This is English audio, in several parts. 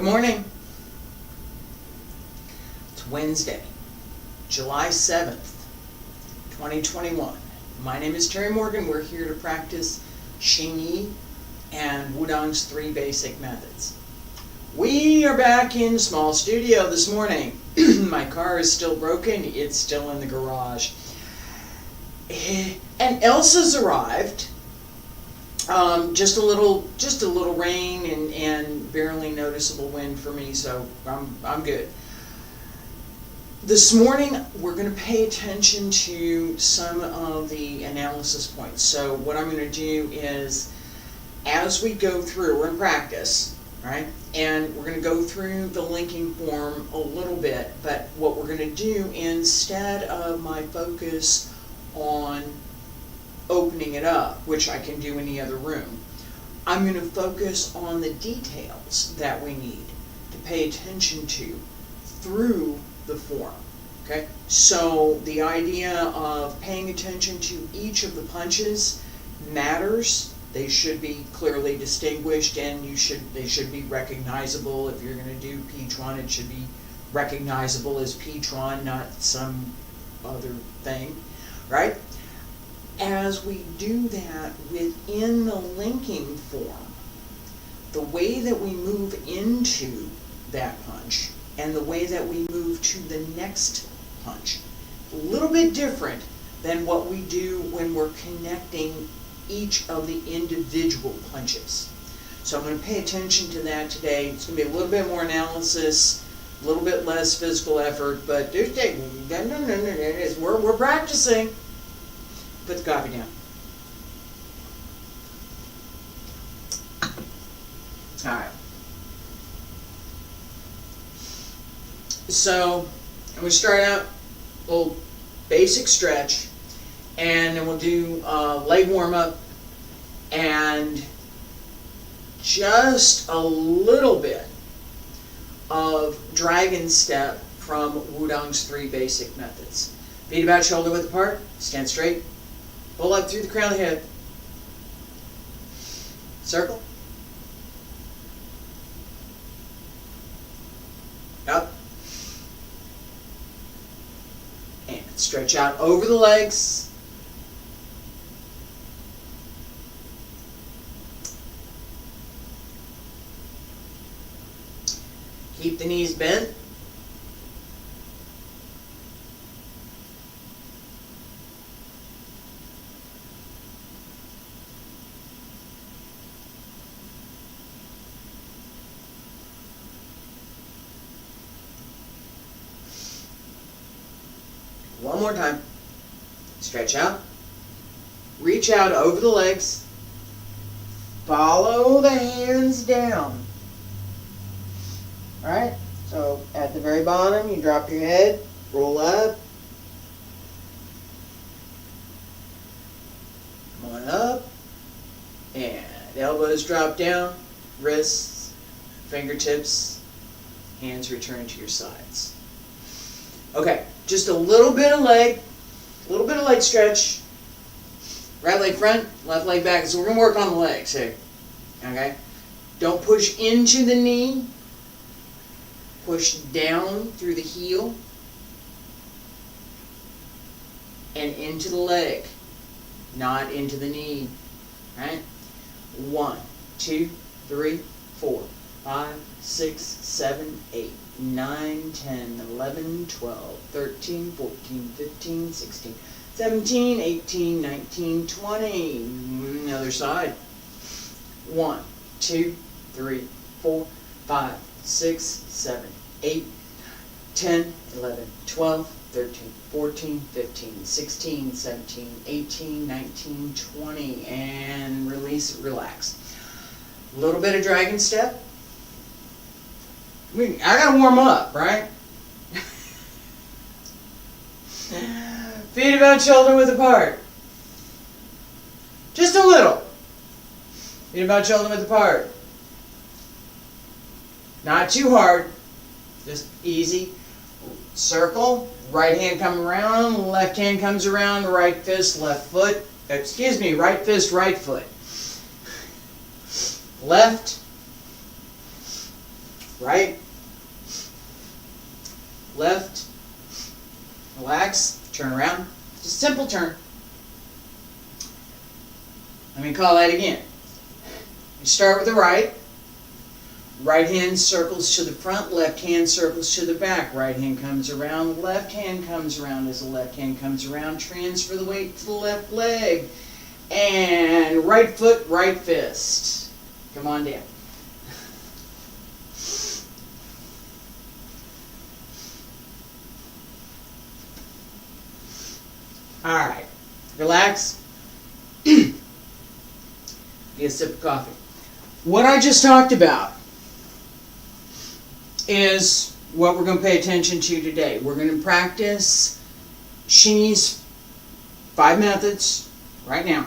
Good morning. It's Wednesday, July 7th, 2021. My name is Terry Morgan. We're here to practice Xingyi and Wudang's 3 basic methods. We are back in small studio this morning. My car is still broken. It's still in the garage. And Elsa's arrived. Just a little rain and barely noticeable wind for me, so I'm good. This morning we're going to pay attention to some of the analysis points. So what I'm going to do is, as we go through, we're in practice, right? And we're going to go through the linking form a little bit, but what we're going to do, instead of my focus on opening it up, which I can do in the other room, I'm going to focus on the details that we need to pay attention to through the form. Okay, so the idea of paying attention to each of the punches matters. They should be clearly distinguished, and they should be recognizable. If you're going to do P-tron, it should be recognizable as P-tron, not some other thing, right? As we do that within the linking form, the way that we move into that punch and the way that we move to the next punch, a little bit different than what we do when we're connecting each of the individual punches. So I'm going to pay attention to that today. It's going to be a little bit more analysis, a little bit less physical effort, but we're practicing. Put the coffee down. Alright. So, I'm going to start out a little basic stretch, and then we'll do leg warm-up, and just a little bit of dragon step from Wudang's 3 basic methods. Feet about shoulder width apart, stand straight. Pull up through the crown of the head. Circle. Up. And stretch out over the legs. Keep the knees bent. One more time. Stretch out. Reach out over the legs. Follow the hands down. Alright? So at the very bottom, you drop your head, roll up. Come on up. And elbows drop down. Wrists, fingertips, hands return to your sides. Okay. Just a little bit of leg stretch. Right leg front, left leg back. So we're going to work on the legs here. Okay? Don't push into the knee. Push down through the heel. And into the leg. Not into the knee. Right? 1, 2, 3, 4, 5, 6, 7, 8. 9, 10, 11, 12, 13, 14, 15, 16, 17, 18, 19, 20. Other side. 1, 2, 3, 4, 5, 6, 7, 8, 10, 11, 12, 13, 14, 15, 16, 17, 18, 19, 20. And release, relax. A little bit of dragon step. I gotta warm up, right? Feet about shoulder width apart. Just a little. Feet about shoulder width apart. Not too hard. Just easy. Circle. Right hand comes around. Left hand comes around. Right fist, left foot. Excuse me. Right fist, right foot. Left. right, left, relax, turn around, just a simple turn. Let me call that again. You start with the right. Right hand circles to the front, left hand circles to the back. Right hand comes around, left hand comes around. As the left hand comes around, transfer the weight to the left leg. And right foot, right fist. Come on down. All right, relax. Get a sip of coffee. What I just talked about is what we're going to pay attention to today. We're going to practice Xingyi's 5 methods right now.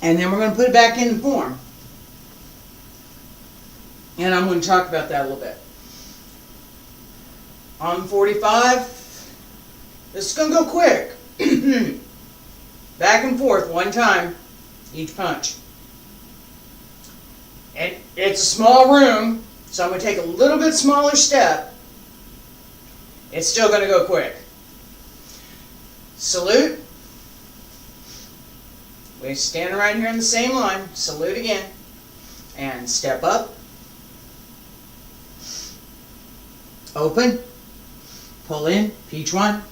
And then we're going to put it back in the form. And I'm going to talk about that a little bit. On 45, this is going to go quick. Back and forth 1 time, each punch. And it's a small room, so I'm going to take a little bit smaller step. It's still going to go quick. Salute. We stand right here in the same line. Salute again. And step up. Open. Pull in. Each one.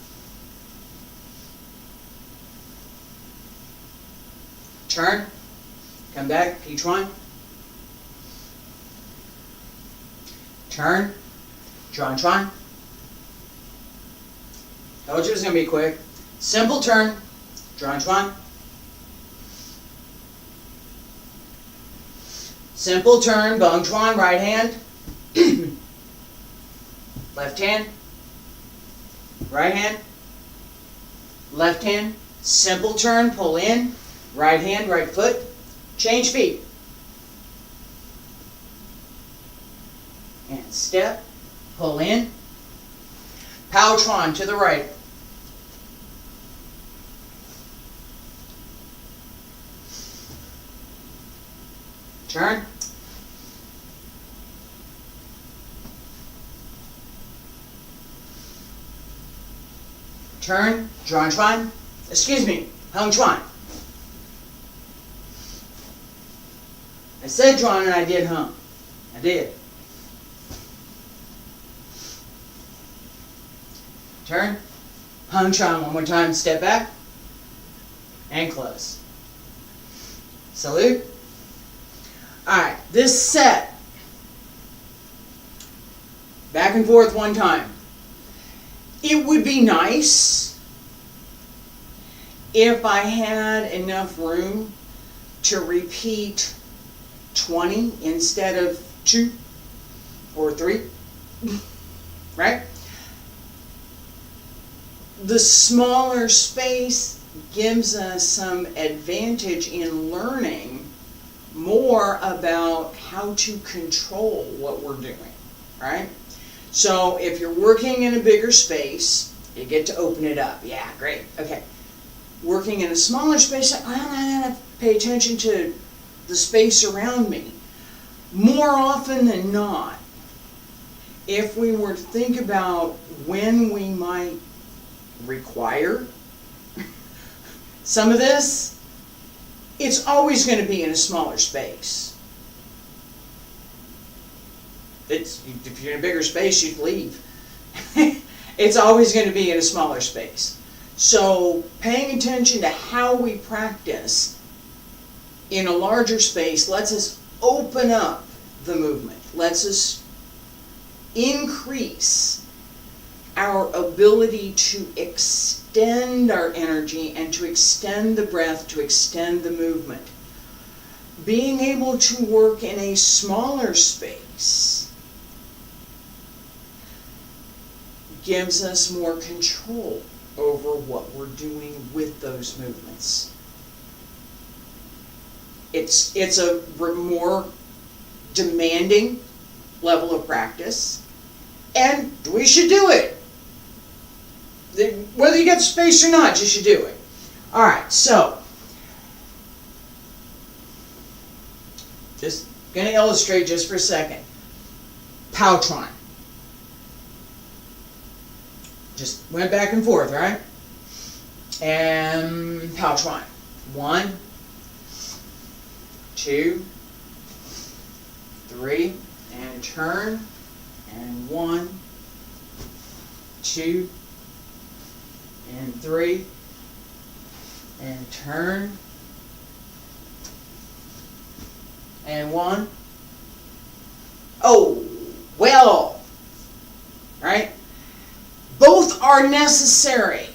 Turn. Come back. Each one. Turn. Chuan. Told you it was going to be quick. Simple turn. Chuan. Simple turn. Bong Chuan. Right hand. Left hand. Right hand. Left hand. Simple turn. Pull in. Right hand. Right foot. Change feet. And step, pull in, Pao Chuan to the right. Turn. Turn, Chuan, excuse me, Hung Chuan. I said Chuan and I did Hung. I did. Turn, Hung Chuan 1 more time, step back, and close. Salute. Alright, this set, back and forth 1 time. It would be nice if I had enough room to repeat 20 instead of 2 or 3, right? The smaller space gives us some advantage in learning more about how to control what we're doing, right? So if you're working in a bigger space, you get to open it up. Yeah, great. Okay. Working in a smaller space, I gotta pay attention to the space around me. More often than not, if we were to think about when we might require some of this, it's always going to be in a smaller space. If you're in a bigger space, you'd leave. It's always going to be in a smaller space. So paying attention to how we practice in a larger space lets us open up the movement, lets us increase our ability to extend our energy and to extend the breath, to extend the movement. Being able to work in a smaller space gives us more control over what we're doing with those movements. It's a more demanding level of practice, and we should do it. Whether you get the space or not, you should do it. Alright, so Gonna illustrate just for a second. Powtron. Just went back and forth, right? And Powtron. 1, 2, 3, and turn. And 1, 2, and 3, and turn. And 1. Oh, well, right? Both are necessary.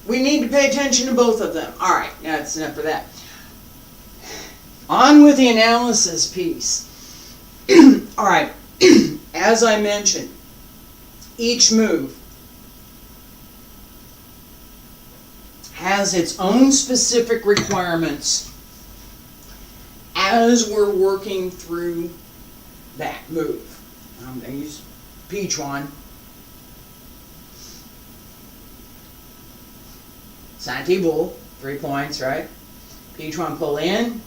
We need to pay attention to both of them. All right, now that's enough for that. On with the analysis piece. All right, as I mentioned, each move has its own specific requirements as we're working through that move. I'm going to use P-tron. Santi bull, 3 points, right? P-tron pull in,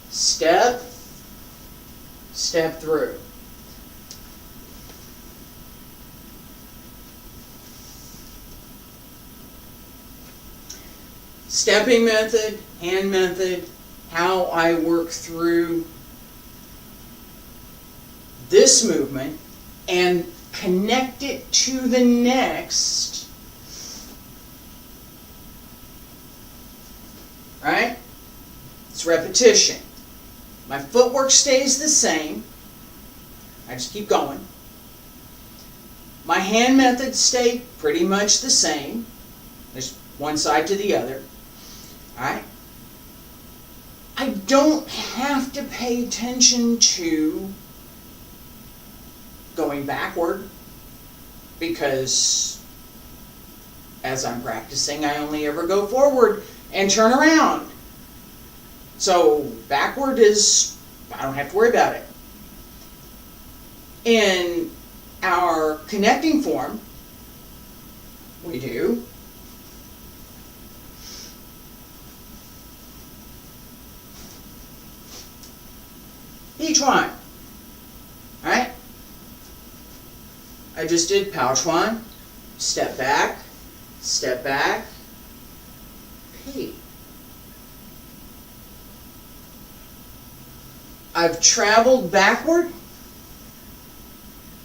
step, step through. Stepping method, hand method, how I work through this movement and connect it to the next, right? It's repetition. My footwork stays the same. I just keep going. My hand methods stay pretty much the same. There's one side to the other. All right? I don't have to pay attention to going backward because as I'm practicing, I only ever go forward and turn around. So backward is, I don't have to worry about it. In our connecting form, we do P-tron, alright? I just did Powtron, step back, P. I've traveled backward,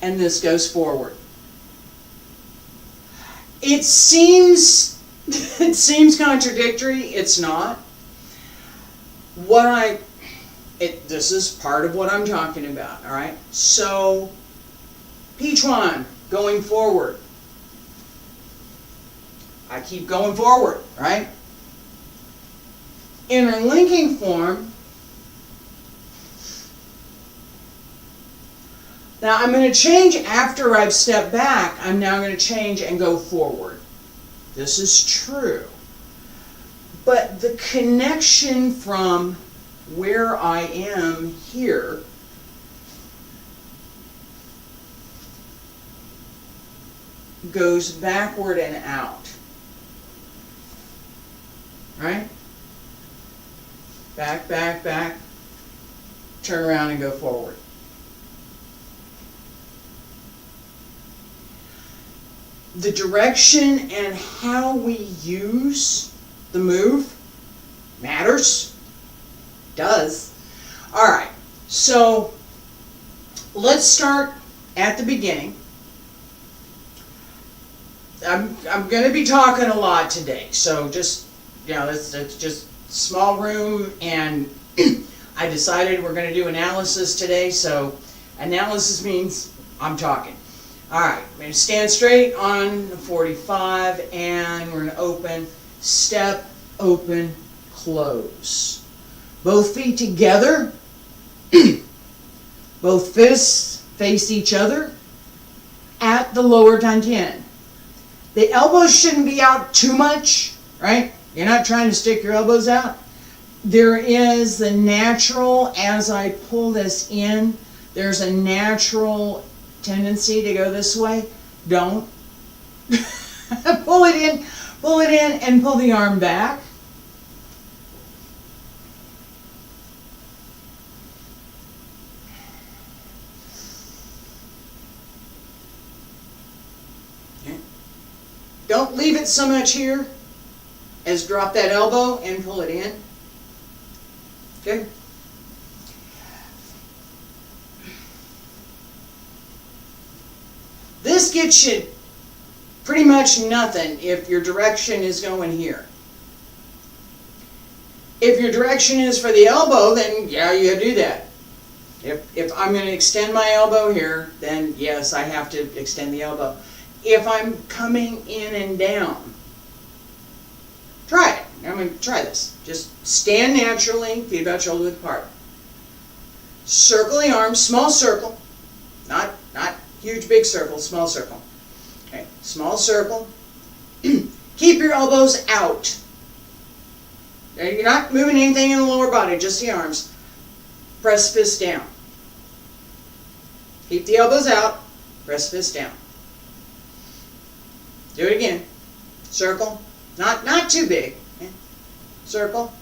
and this goes forward. It seems contradictory. It's not. This is part of what I'm talking about. All right. So, P-tron going forward. I keep going forward. Right. Interlinking form. Now I'm going to change after I've stepped back. I'm now going to change and go forward. This is true. But the connection from where I am here goes backward and out. Right? Back, back, back. Turn around and go forward. The direction and how we use the move matters. Does. All right. So let's start at the beginning. I'm going to be talking a lot today. So just, it's just small room, and I decided we're going to do analysis today. So analysis means I'm talking. All right, we're going to stand straight on the 45, and we're going to open, step, open, close. Both feet together, both fists face each other at the lower dantian. The elbows shouldn't be out too much, right? You're not trying to stick your elbows out. There is the natural, as I pull this in, there's a natural tendency to go this way. Don't. Pull it in, and pull the arm back. Okay. Don't leave it so much here as drop that elbow and pull it in. Okay. This gets you pretty much nothing if your direction is going here. If your direction is for the elbow, then yeah, you do that. If I'm going to extend my elbow here, then yes, I have to extend the elbow. If I'm coming in and down, try it. I'm going to try this. Just stand naturally, feet about shoulder width apart. Circle the arms, small circle, not huge big circle, small circle. Okay, small circle. Keep your elbows out. You're not moving anything in the lower body, just the arms. Press fist down. Keep the elbows out, press fist down. Do it again. Circle, not too big. Okay. Circle,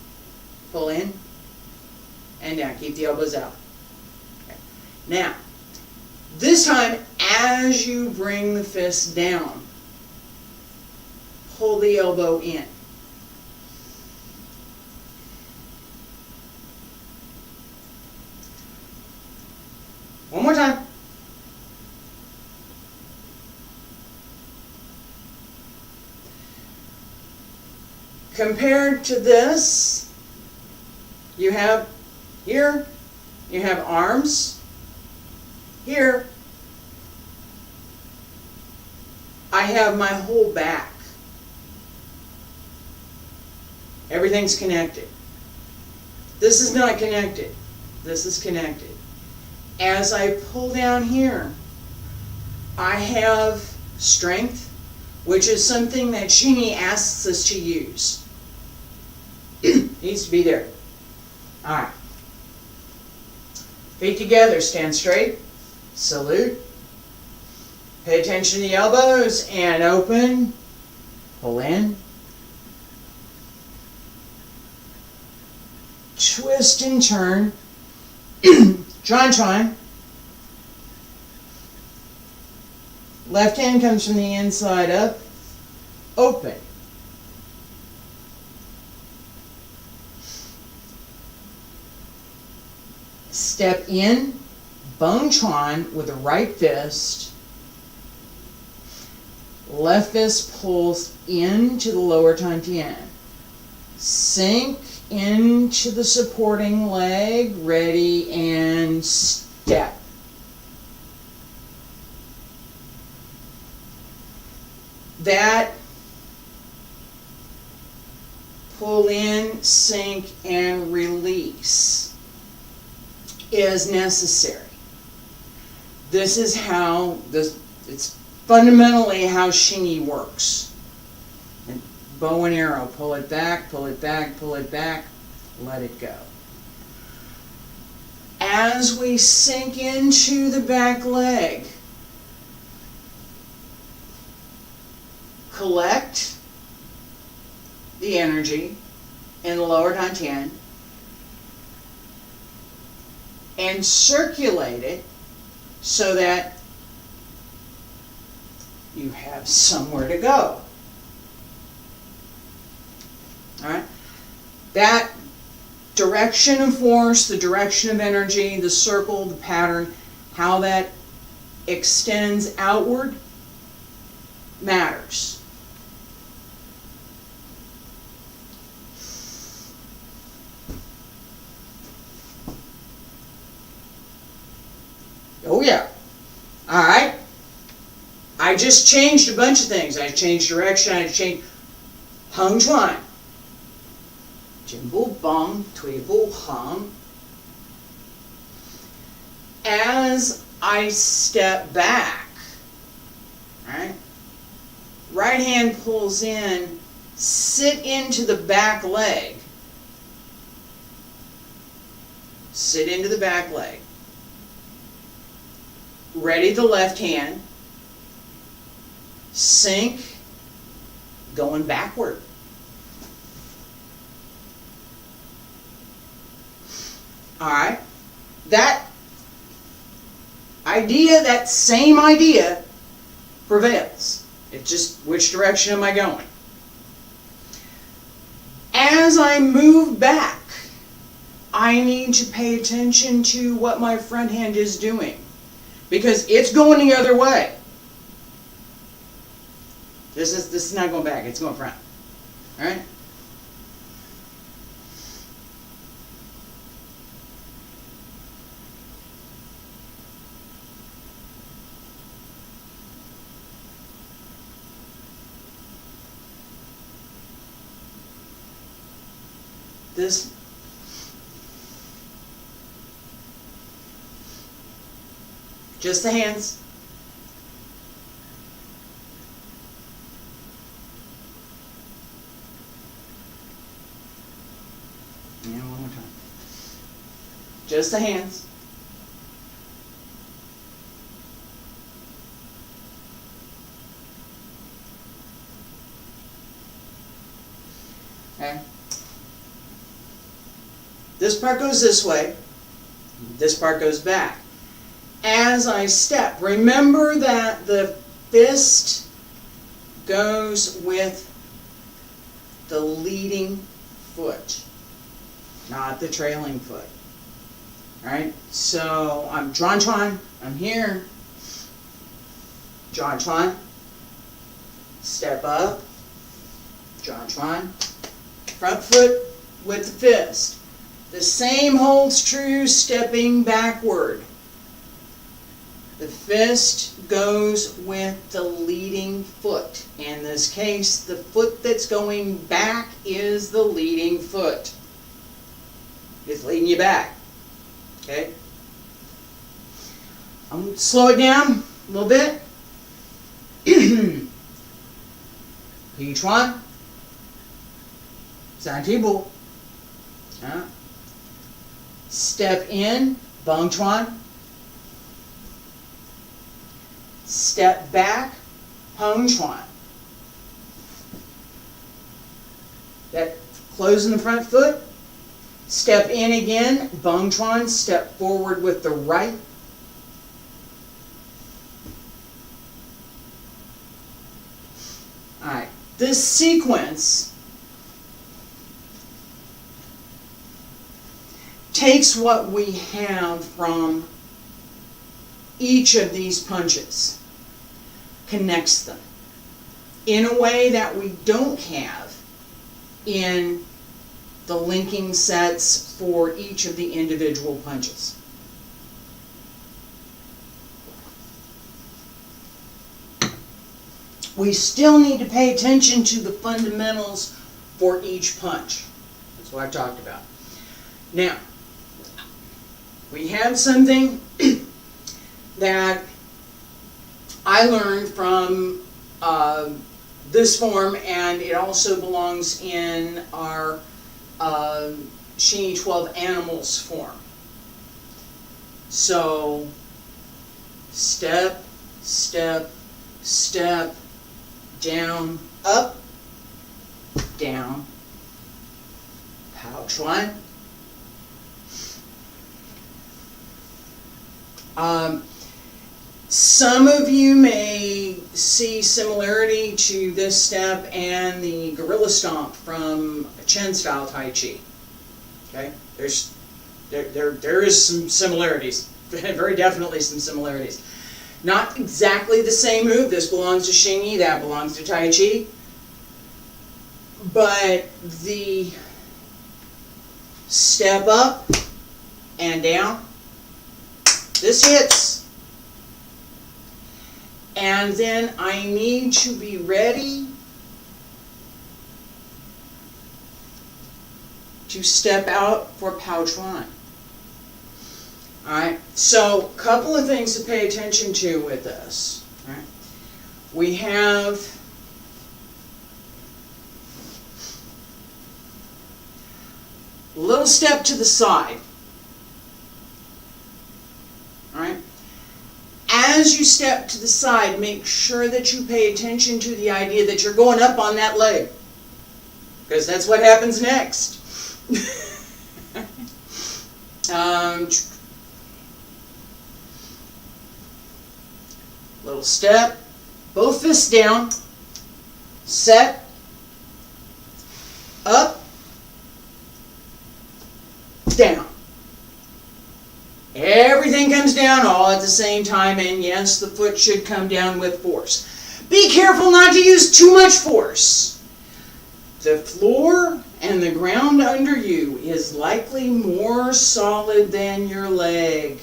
pull in, and down. Keep the elbows out. Okay. Now, this time, as you bring the fist down, pull the elbow in. One more time. Compared to this, you have here, you have arms. Here, I have my whole back. Everything's connected. This is not connected. This is connected. As I pull down here, I have strength, which is something that Xingyi asks us to use. Needs to be there. All right. Feet together, stand straight. Salute. Pay attention to the elbows and open. Pull in. Twist and turn. Chuan. Left hand comes from the inside up. Open. Step in, Bone Chuan with the right fist. Left fist pulls into the lower Tantian. Sink into the supporting leg, ready, and step. That pull in, sink, and release is necessary. This is how it's fundamentally how Xingyi works. And bow and arrow, pull it back, pull it back, pull it back, let it go. As we sink into the back leg, collect the energy in the lower dantian and circulate it so that you have somewhere to go. All right? That direction of force, the direction of energy, the circle, the pattern, how that extends outward matters. Oh yeah. All right. I just changed a bunch of things. I changed direction. I changed Heng Chuan. Jinbu Bang, Tuibu Heng. As I step back, right hand pulls in, sit into the back leg. Sit into the back leg. Ready the left hand. Sink, going backward. All right. That idea, that same idea prevails. It's just, which direction am I going? As I move back, I need to pay attention to what my front hand is doing, because it's going the other way. This is not going back, it's going front. All right? This just the hands. And one more time. Just the hands. Okay. This part goes this way. This part goes back. As I step, remember that the fist goes with the leading foot, not the trailing foot. Alright, so I'm Chuan, I'm here. Chuan, step up, Chuan, front foot with the fist. The same holds true stepping backward. The fist goes with the leading foot. In this case, the foot that's going back is the leading foot. It's leading you back. Okay? I'm going to slow it down a little bit. Chuan, Santibu. Step in, Chuan. Step back, Chuan. That closing the front foot. Step in again, Chuan. Step forward with the right. Alright, this sequence takes what we have from each of these punches, connects them in a way that we don't have in the linking sets for each of the individual punches. We still need to pay attention to the fundamentals for each punch. That's what I talked about. Now, we have something that I learned from this form, and it also belongs in our Xingyi 12 Animals form. So, step, step, step, down, up, down, pouch one. Some of you may see similarity to this step and the gorilla stomp from Chen style Tai Chi. Okay, there is some similarities, very definitely some similarities. Not exactly the same move. This belongs to Xingyi, that belongs to Tai Chi. But the step up and down, this hits. And then I need to be ready to step out for pouch one. Alright, so a couple of things to pay attention to with this. All right. We have a little step to the side. Alright. As you step to the side, make sure that you pay attention to the idea that you're going up on that leg, because that's what happens next. Little step, both fists down, set, up, down. Everything comes down all at the same time, and yes, the foot should come down with force. Be careful not to use too much force. The floor and the ground under you is likely more solid than your leg.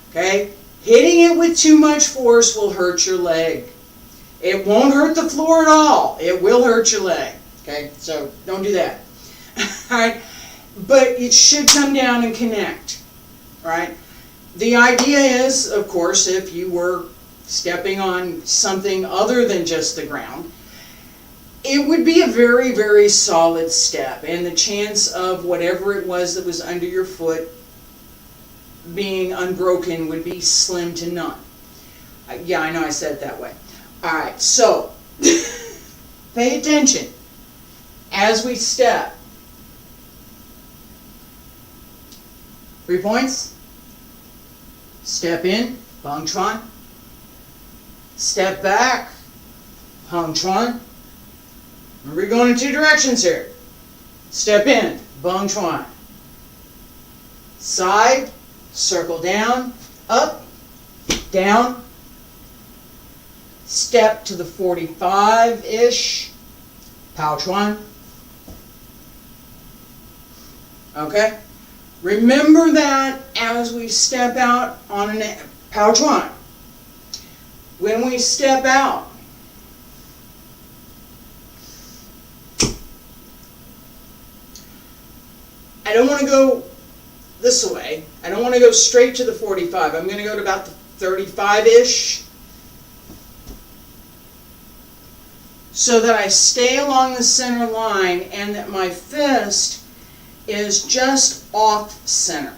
Okay? Hitting it with too much force will hurt your leg. It won't hurt the floor at all. It will hurt your leg. Okay? So don't do that. Alright? But it should come down and connect. Right? The idea is, of course, if you were stepping on something other than just the ground, it would be a very, very solid step, and the chance of whatever it was that was under your foot being unbroken would be slim to none. Yeah, I know I said it that way. Alright, so pay attention as we step. 3 points. Step in, Bang Chuan. Step back, Hung Chuan. Remember, you're going in 2 directions here. Step in, Bang Chuan. Side, circle down, up, down. Step to the 45-ish, Pao Chuan. Okay? Remember that as we step out on an Pao Chuan. When we step out, I don't want to go this way. I don't want to go straight to the 45. I'm going to go to about the 35-ish, so that I stay along the center line and that my fist is just off center.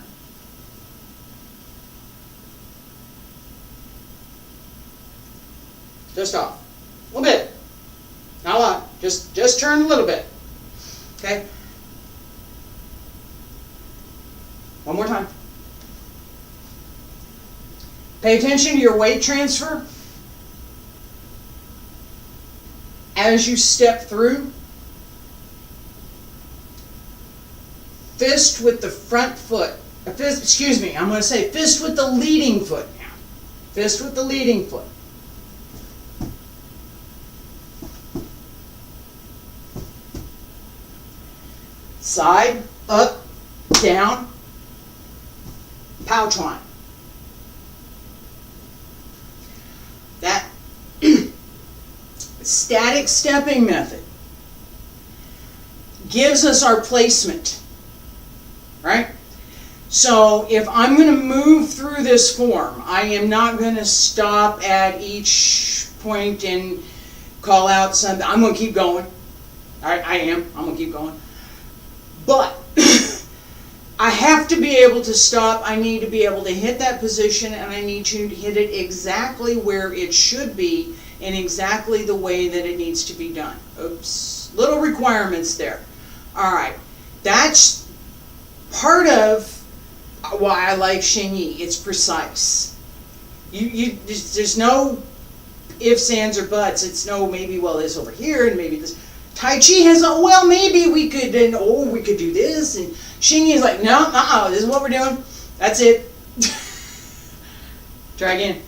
Just off. A little bit. Not a lot. Just turn a little bit. Okay? One more time. Pay attention to your weight transfer as you step through. Fist with the front foot. Fist, excuse me, I'm going to say fist with the leading foot now. Fist with the leading foot. Side, up, down, Pao Chuan. That static stepping method gives us our placement, right? So if I'm going to move through this form, I am not going to stop at each point and call out something. I'm going to keep going. I'm going to keep going. But I have to be able to stop. I need to be able to hit that position, and I need to hit it exactly where it should be in exactly the way that it needs to be done. Oops. Little requirements there. All right. That's part of why I like Xingyi. It's precise. There's no ifs, ands, or buts. It's no maybe, well, this over here, and maybe this. Tai Chi has, oh, well, maybe we could, and oh, we could do this. And Xingyi is like, no, this is what we're doing. That's it. Try again.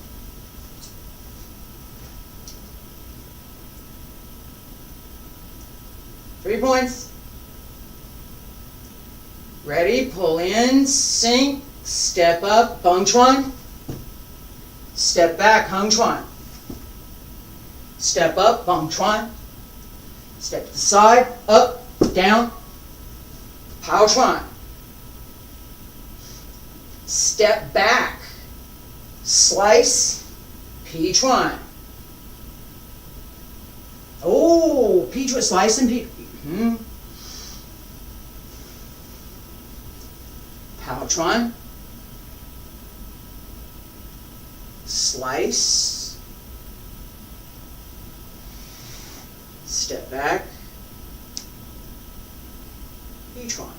Three points. Ready, pull in, sink, step up, Bang Chuan. Step back, Hung Chuan. Step up, Bang Chuan. Step to the side, up, down, Pao Chuan. Step back, slice, Pi Chuan. Oh, Pi Chuan, slice and Pi. Pao Chuan. Slice. Step back, each one.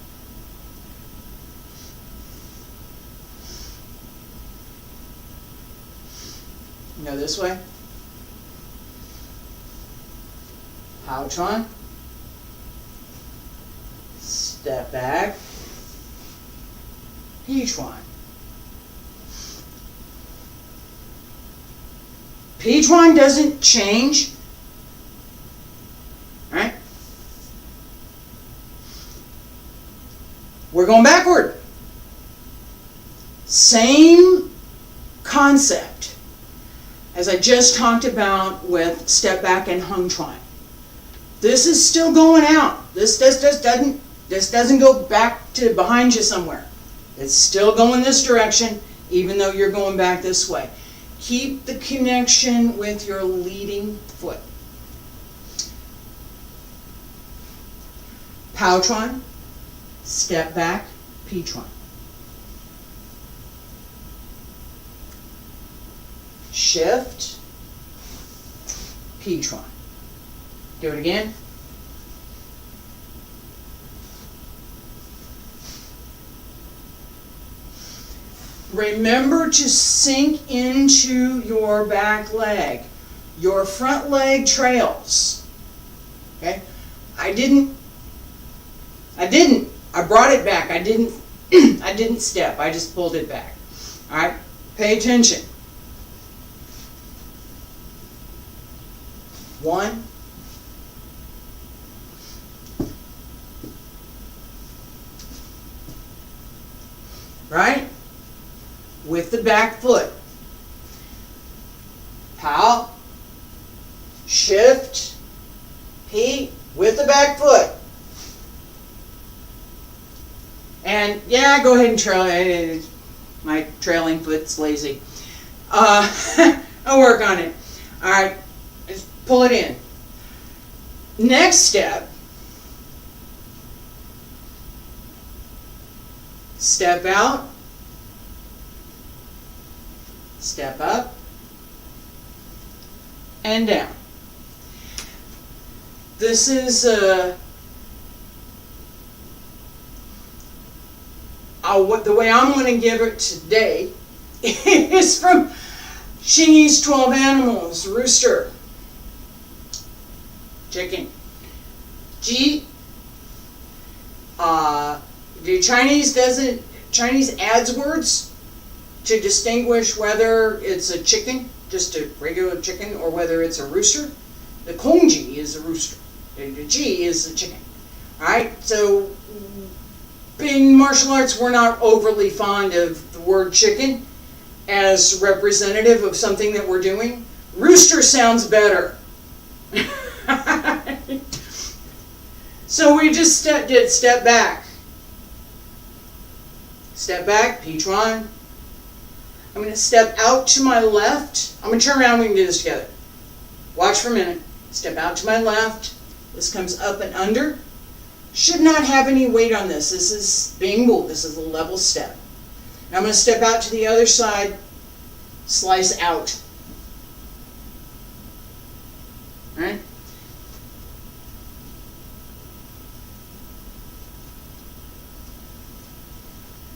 Go this way. Haochuan, step back, Pichuan. Pichuan doesn't change, right? We're going backward. Same concept as I just talked about with step back and hung chuan. This is still going out. This doesn't go back to behind you somewhere. It's still going this direction, even though you're going back this way. Keep the connection with your leading foot. Haochuan, step back, Pichuan. Shift, Pichuan. Do it again. Remember to sink into your back leg. Your front leg trails. Okay? I brought it back. I didn't step. I just pulled it back. All right? Pay attention. 1, right? With the back foot. Pow, shift, P, with the back foot. And yeah, go ahead and trail. My trailing foot's lazy. I'll work on it. All right, just pull it in. Next step, step out, step up, and down. This is the way I'm going to give it today is from Xingyi's 12 Animals, rooster, chicken. G. The Chinese adds words to distinguish whether it's a chicken, just a regular chicken, or whether it's a rooster. The Xingyi is a rooster. The G is a chicken. All right. So, in martial arts, we're not overly fond of the word chicken as representative of something that we're doing. Rooster sounds better. So we just did step back. Step back, Pichuan. I'm going to step out to my left. I'm going to turn around, we can do this together. Watch for a minute. Step out to my left. This comes up and under. Should not have any weight on this. This is Bingbu. This is a level step. Now I'm going to step out to the other side, slice out. All right?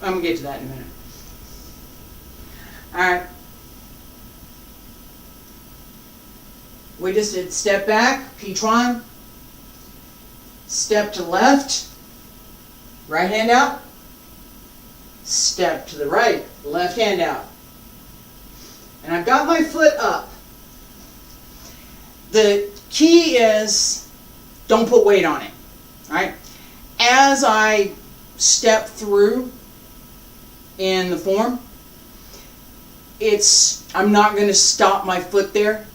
I'm going to get to that in a minute. All right. We just did step back, Pichuan. Step to left, right hand out. Step to the right, left hand out. And I've got my foot up. The key is don't put weight on it. All right? As I step through in the form, I'm not going to stop my foot there.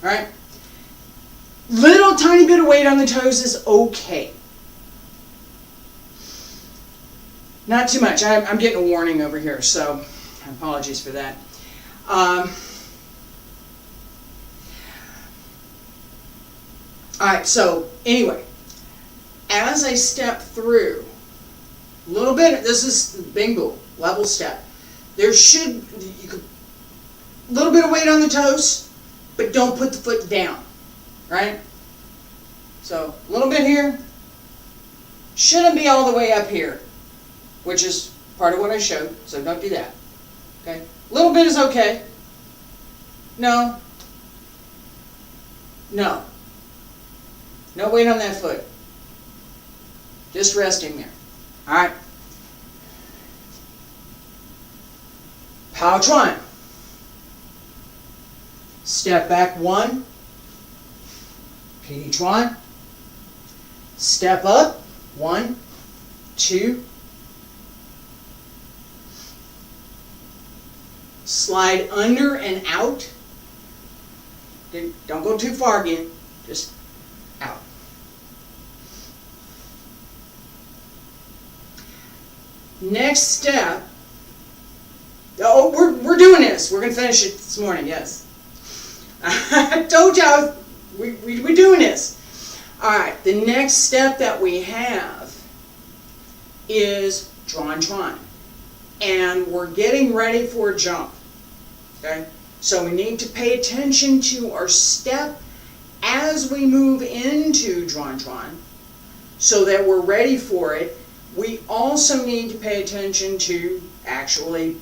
All right? Little tiny bit of weight on the toes is okay. Not too much. I'm getting a warning over here, so apologies for that. All right, so anyway, as I step through, a little bit, this is Bingbu, level step. A little bit of weight on the toes, but don't put the foot down, right? So a little bit here, shouldn't be all the way up here, which is part of what I showed, so don't do that, okay? A little bit is okay. No. No. No weight on that foot. Just resting there. All right. Pao Chuan. Step back 1. Pi Chuan. Step up 1, 2. Slide under and out. Don't go too far again. Just out. Next step. Oh, we're doing this. We're going to finish it this morning, yes. I told you we're doing this. All right, the next step that we have is Chuan Chuan. And we're getting ready for a jump. Okay? So we need to pay attention to our step as we move into Chuan Chuan so that we're ready for it. We also need to pay attention to actually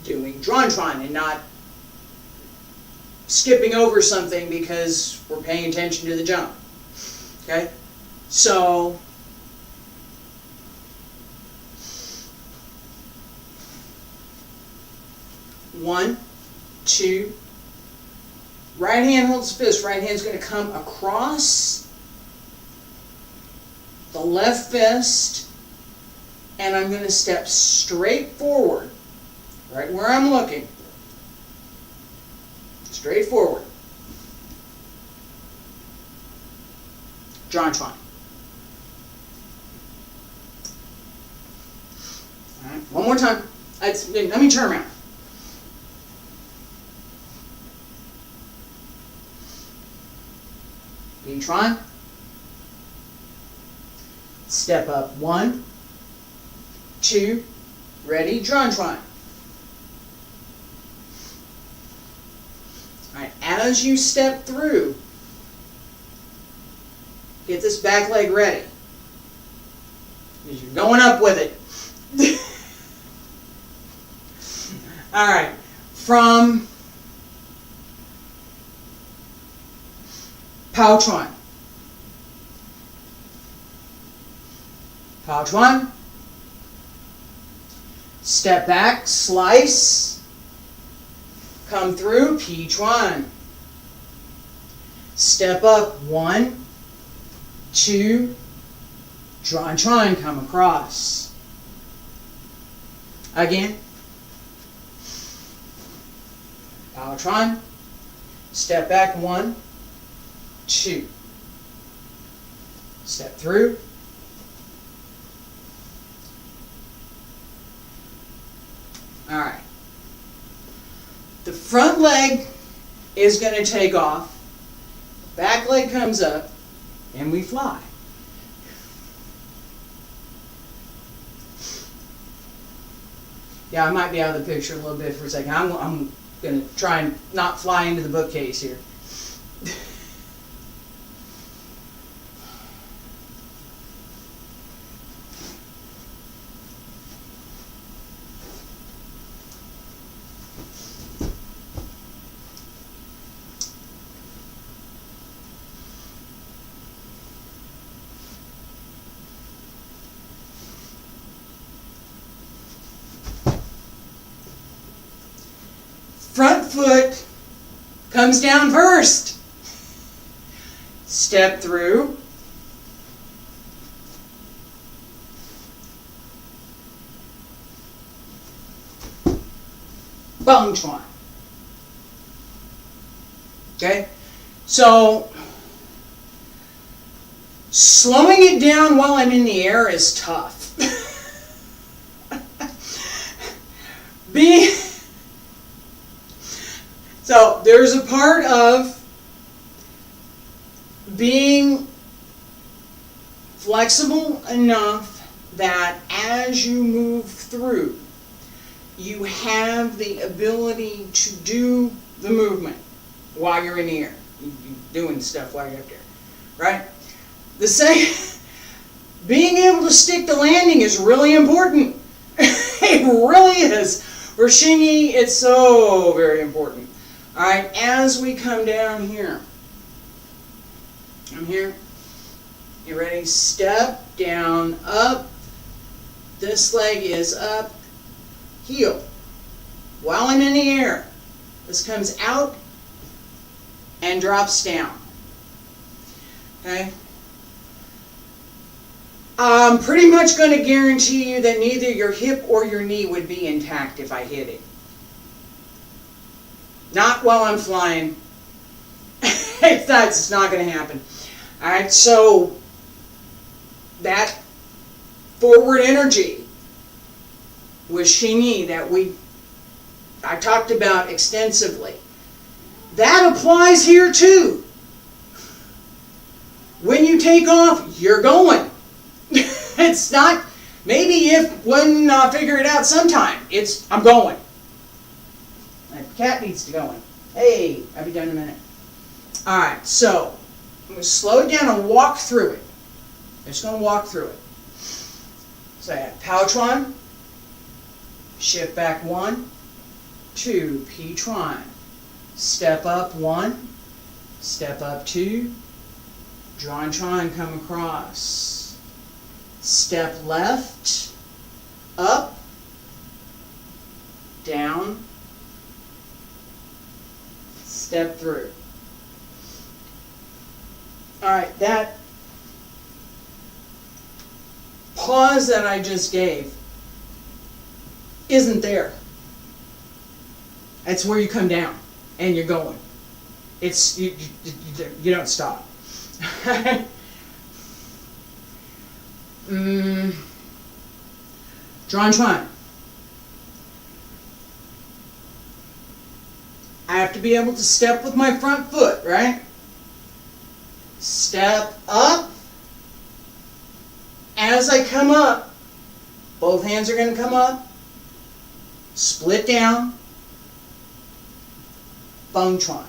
doing Chuan Chuan and not skipping over something because we're paying attention to the jump. Okay? So one, two, right hand holds the fist. Right hand's going to come across the left fist, and I'm going to step straight forward, right where I'm looking. Straight forward. Chuan Chuan. All right, one more time. Let me turn around. Pi Chuan. Step up 1, 2, ready, Chuan Chuan. Alright, as you step through, get this back leg ready. Because you're going up with it. Alright, from Pao Chuan. Pao Chuan. Step back, slice. Come through, Pi Chuan. Step up 1, 2, Chuan Chuan, come across. Again. Pao Chuan. Step back 1, 2. Step through. All right. The front leg is going to take off. Back leg comes up, and we fly. Yeah, I might be out of the picture a little bit for a second. I'm going to try and not fly into the bookcase here. Front foot comes down first. Step through. Bung Chuan. Okay? So, slowing it down while I'm in the air is tough. So there's a part of being flexible enough that as you move through, you have the ability to do the movement while you're in the air. You're doing stuff while you're up there, right? The second, being able to stick the landing is really important. It really is. For Xingyi, it's so very important. All right, as we come down here, I'm here. You ready? Step, down, up. This leg is up, heel. While I'm in the air, this comes out and drops down. Okay? I'm pretty much going to guarantee you that neither your hip or your knee would be intact if I hit it. Not while I'm flying. It's not going to happen. Alright, so that forward energy with Xingyi that I talked about extensively, that applies here too. When you take off, you're going. It's not, maybe when I figure it out sometime, I'm going. My cat needs to go in. Hey, I'll be done in a minute. Alright, so I'm going to slow it down and walk through it. I'm just going to walk through it. So I have Powtron, shift back 1, 2, P-tron, step up 1, step up 2, Drawn-tron, come across, step left, up, down, step through. Alright, that pause that I just gave isn't there. That's where you come down and you're going. It's you don't stop. Drawn-tron. I have to be able to step with my front foot, right? Step up. As I come up, both hands are going to come up. Split down. Bung-tron.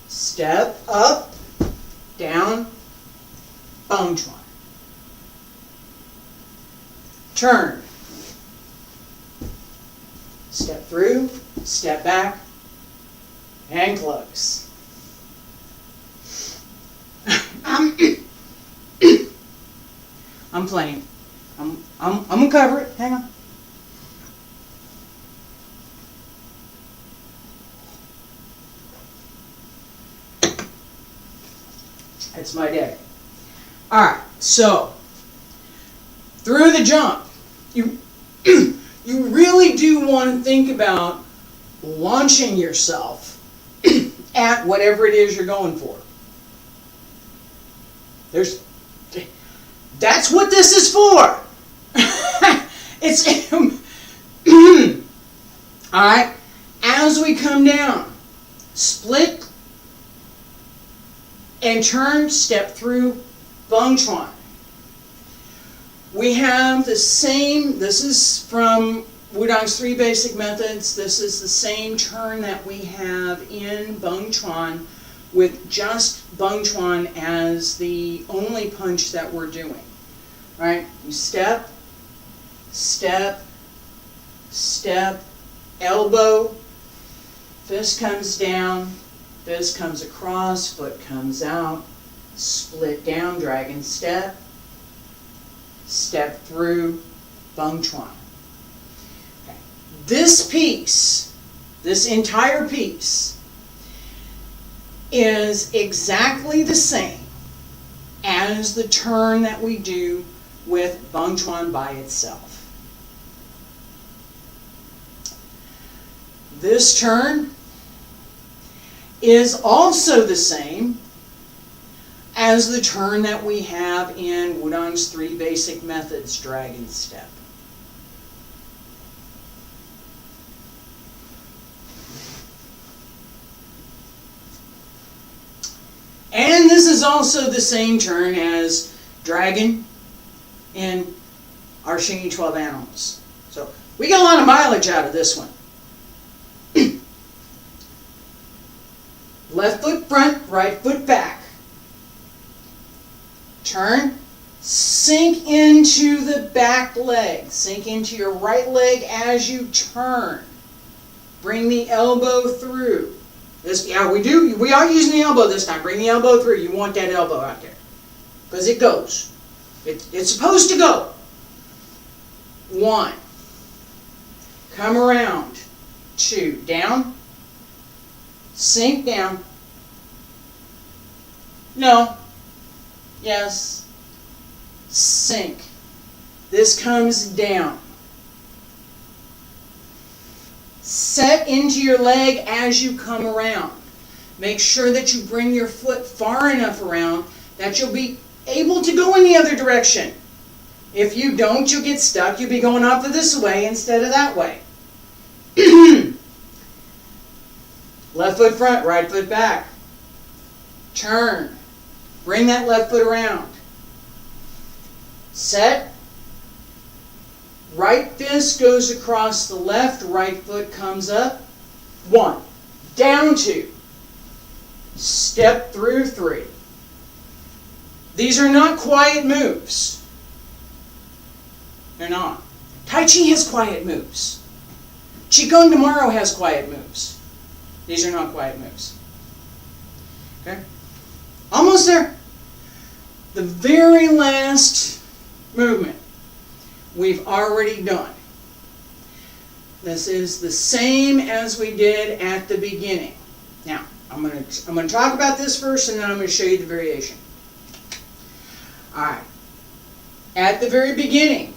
Step up, down, Bung-tron. Turn. Step through, step back, and close. I'm playing. I'm gonna cover it. Hang on. It's my day. All right. So through the jump, you you really do want to think about launching yourself at whatever it is you're going for. That's what this is for. It's all right. As we come down, split and turn, step through, Bung-tron. We have the same. This is from Wudang's 3 basic methods. This is the same turn that we have in Bung-tron, with just Bung-tron as the only punch that we're doing. Right? You step, step, step, elbow, fist comes down, fist comes across, foot comes out, split down, dragon step, step through, Bung-tron. Okay. This piece, this entire piece, is exactly the same as the turn that we do with Bung-tron by itself. This turn is also the same as the turn that we have in Wudang's 3 basic methods, dragon step. And this is also the same turn as dragon in our Xingyi 12 animals. So we get a lot of mileage out of this one. Left foot front, right foot back. Turn, Sink into the back leg. Sink into your right leg as you turn. Bring the elbow through. We are using the elbow this time. Bring the elbow through. You want that elbow out there. Because it goes. It's supposed to go. 1. Come around. 2. Down. Sink down. No. Yes. Sink. This comes down. Set into your leg as you come around. Make sure that you bring your foot far enough around that you'll be able to go in the other direction. If you don't, you'll get stuck. You'll be going off of this way instead of that way. Left foot front, right foot back. Turn. Bring that left foot around. Set. Right fist goes across the left, right foot comes up. 1. Down 2. Step through 3. These are not quiet moves. They're not. Tai Chi has quiet moves. Qigong tomorrow has quiet moves. These are not quiet moves. Okay? Almost there. The very last movement we've already done. This is the same as we did at the beginning. Now, I'm going to talk about this first, and then I'm going to show you the variation. All right. At the very beginning,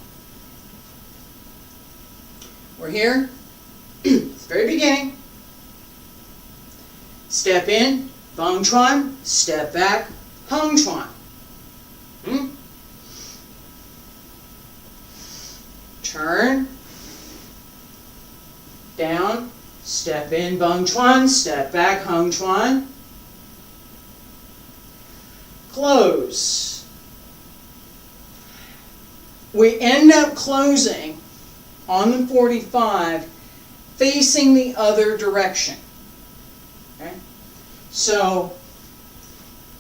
we're here. It's the very beginning. Step in, Feng Chuan. Step back, Heng Chuan. Turn, down, step in, Feng Chuan, step back, Heng Chuan. Close. We end up closing on the 45 facing the other direction. Okay? So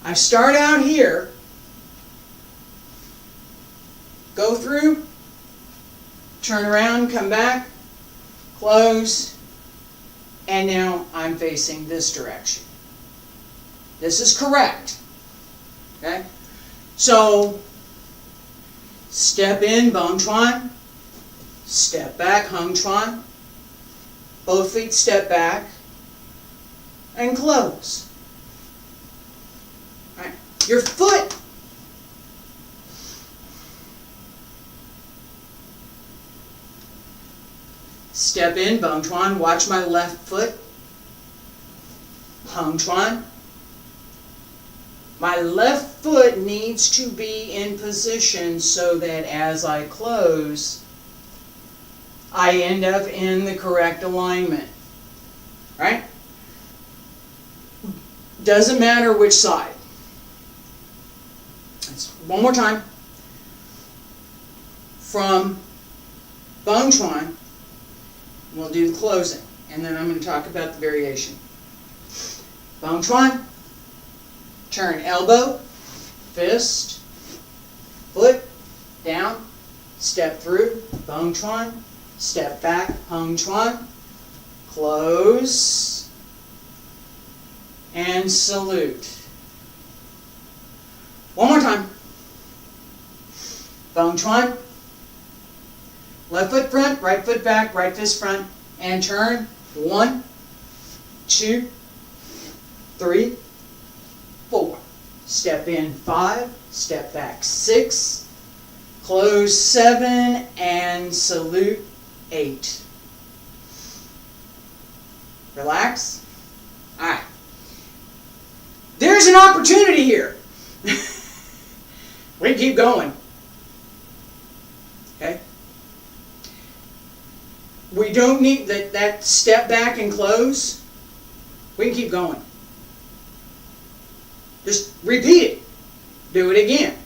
I start out here, go through, turn around, come back, close, and now I'm facing this direction. This is correct. Okay? So, step in, Feng Chuan, step back, Heng Chuan, both feet step back, and close. All right. Your foot step in, Feng Chuan, watch my left foot, Heng Chuan. My left foot needs to be in position so that as I close, I end up in the correct alignment. Right? Doesn't matter which side. Let's, one more time. From Feng Chuan, we'll do the closing, and then I'm going to talk about the variation. Feng Chuan, turn elbow, fist, foot, down, step through, Feng Chuan, step back, Heng Chuan, close, and salute. One more time. Feng Chuan, left foot front, right foot back, right fist front, and turn. 1, 2, 3, 4. Step in 5, step back 6, close 7, and salute 8. Relax. All right. There's an opportunity here. We keep going. Okay? We don't need that step back and close. We can keep going. Just repeat it. Do it again.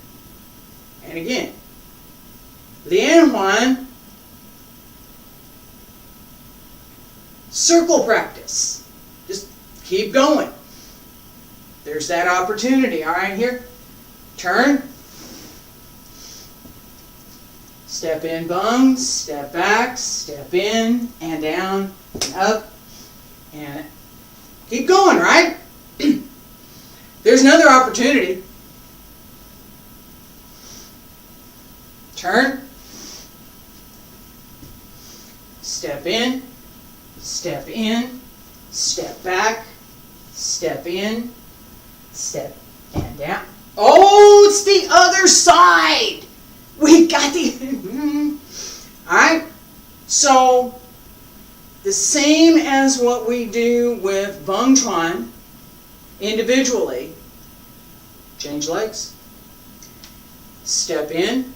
And again. Lian Huan. Circle practice. Just keep going. There's that opportunity. All right, here. Turn. Step in, bung, step back, step in, and down, and up, and keep going, right? There's another opportunity. Turn. Step in, step back, step in, step and down. Oh, it's the other side. We got the... Alright, so the same as what we do with Vung Tran individually. Change legs. Step in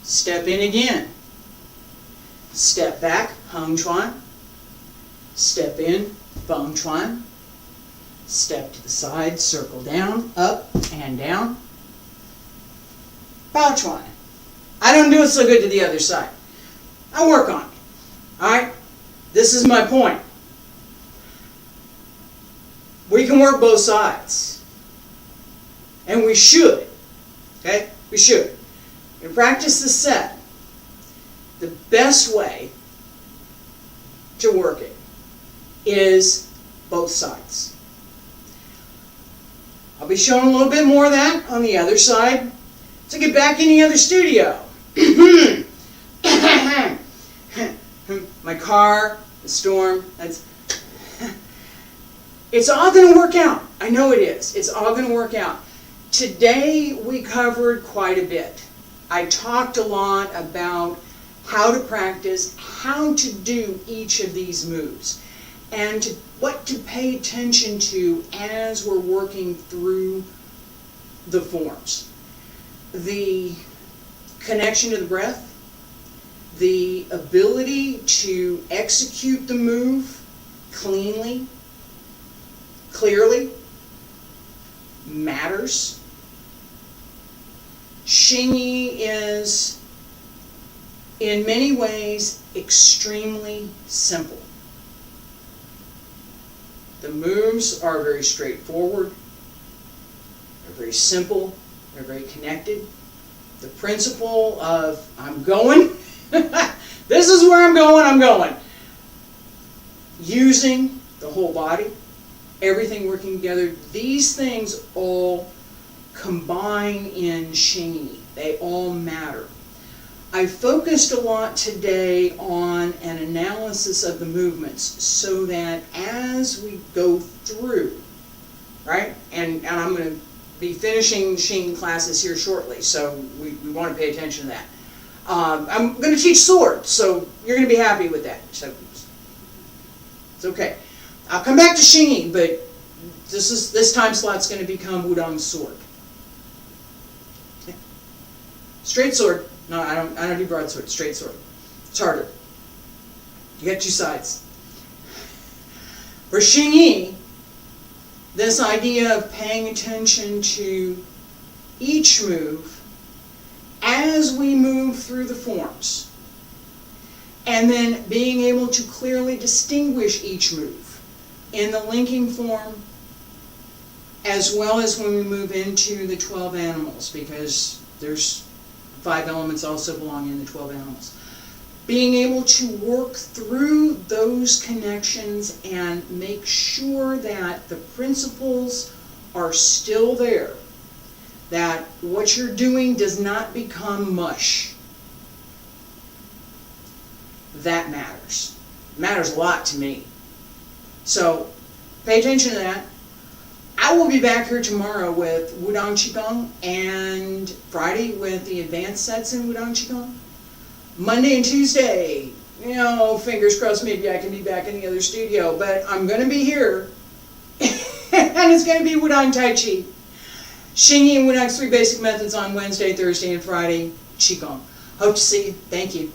again. Step back, Hung Chuan. Step in, Vung Chuan. Step to the side, circle down, up and down. Bao Chuan. I don't do it so good to the other side. I work on it. Alright? This is my point. We can work both sides. And we should. Okay? We should. In practice the set, the best way to work it is both sides. I'll be showing a little bit more of that on the other side. So get back in the other studio. My car, the storm, it's all going to work out. I know it is. It's all going to work out. Today we covered quite a bit. I talked a lot about how to practice, how to do each of these moves, and what to pay attention to as we're working through the forms. The connection to the breath, the ability to execute the move cleanly, clearly, matters. Xingyi is, in many ways, extremely simple. The moves are very straightforward, they're very simple, they're very connected. The principle of I'm going, this is where I'm going. Using the whole body, everything working together, these things all combine in Xingyi. They all matter. I focused a lot today on an analysis of the movements so that as we go through, right, and I'm going to be finishing Xingyi classes here shortly, so we want to pay attention to that. I'm going to teach sword, so you're going to be happy with that. So it's okay. I'll come back to Xingyi, but this time slot's going to become Wudang's sword. Okay. Straight sword. No, I don't do broadsword. Straight sword. It's harder. You got two sides. For Xingyi, this idea of paying attention to each move as we move through the forms, and then being able to clearly distinguish each move in the linking form as well as when we move into the 12 animals, because there's 5 elements also belong in the 12 animals. Being able to work through those connections and make sure that the principles are still there, that what you're doing does not become mush. That matters. It matters a lot to me. So pay attention to that. I will be back here tomorrow with Wudang Qigong, and Friday with the advanced sets in Wudang Qigong. Monday and Tuesday, fingers crossed, maybe I can be back in the other studio, but I'm going to be here, and it's going to be Wudang Tai Chi. Xingyi and Wudang's 3 basic methods on Wednesday, Thursday, and Friday, Qigong. Hope to see you. Thank you.